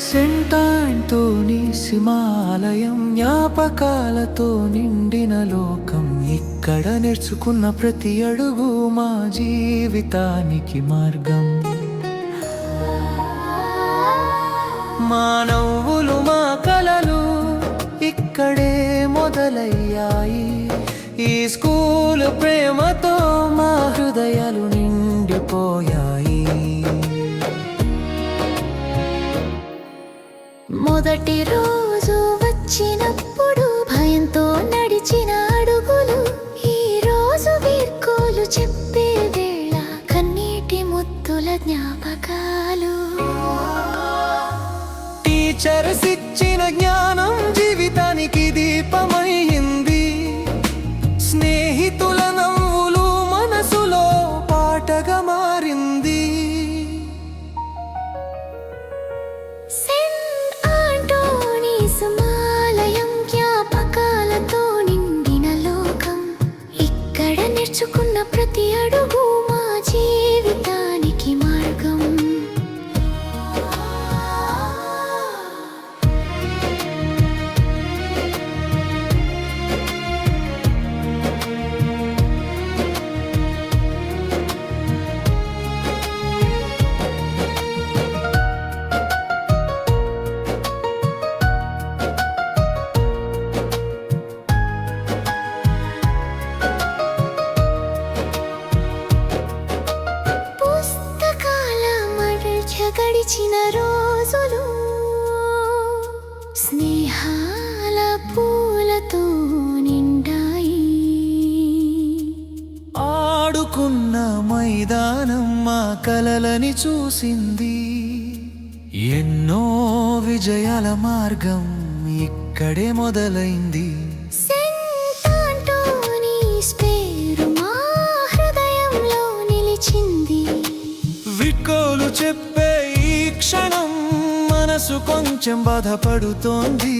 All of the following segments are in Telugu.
సెంటాంటోనీ హిమాలయం జ్ఞాపకాలతో నిండిన లోకం. ఇక్కడ నేర్చుకున్న ప్రతి అడుగు మా జీవితానికి మార్గం. మా నవ్వులు మా కలలు ఇక్కడే మొదలయ్యాయి. ఈ స్కూలు ప్రేమతో మా హృదయాలు నిండిపోయాయి. మొదటి రోజు వచ్చినప్పుడు భయంతో నడిచిన అడుగులు, ఈ రోజు వీడ్కోలు చెప్పే వేళ కన్నీటి ముద్దుల జ్ఞాపకాలు. టీచర్స్ ఇచ్చిన జ్ఞానం జీవితానికి దీపమైంది. స్నేహితుల నవ్వులు మనసులో పాటగా మారింది. సెయింట్ ఆంటోనీస్ హిమాలయం జ్ఞాపకాలతో నిండిన లోకం. ఇక్కడ నేర్చుకున్న ప్రతి అడుగు మా జీవితానికి మార్గం. గడిచిన రోజులు స్నేహాల పూలతో నిండాయి. ఆడుకున్న మైదానం మా కలలని చూసింది. ఎన్నో విజయాల మార్గం ఇక్కడే మొదలైంది. సెయింట్ ఆంటోనీస్ పేరు మా హృదయంలో నిలిచింది. వీడ్కోలు చెప్పే ఈ క్షణం మనసు కొంచెం బాధపడుతోంది.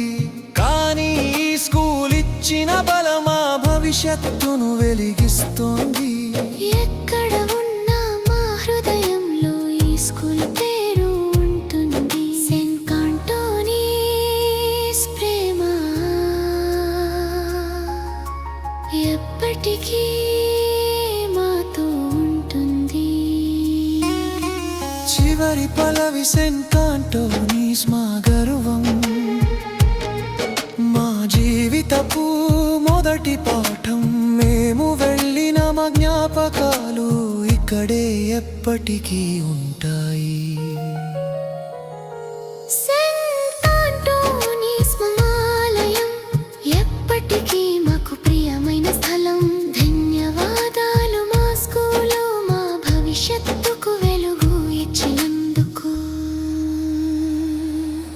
కానీ ఈ స్కూల్ ఇచ్చిన బలమా భవిష్యత్తును వెలిగిస్తోంది. ఎక్కడ ఉన్నా మా హృదయంలో ఈ స్కూల్ పేరు ఉంటుంది. సెయింట్ ఆంటోనీస్ ప్రేమ ఎప్పటికీ మాతో ఉంటుంది. చివరి పల్లవి సెయింట్ ఆంటోనీస్ మా గర్వం. మా జీవితపు మొదటి పాఠం. మేము వెళ్ళిన మా జ్ఞాపకాలు ఇక్కడే ఎప్పటికీ ఉన్నాయి.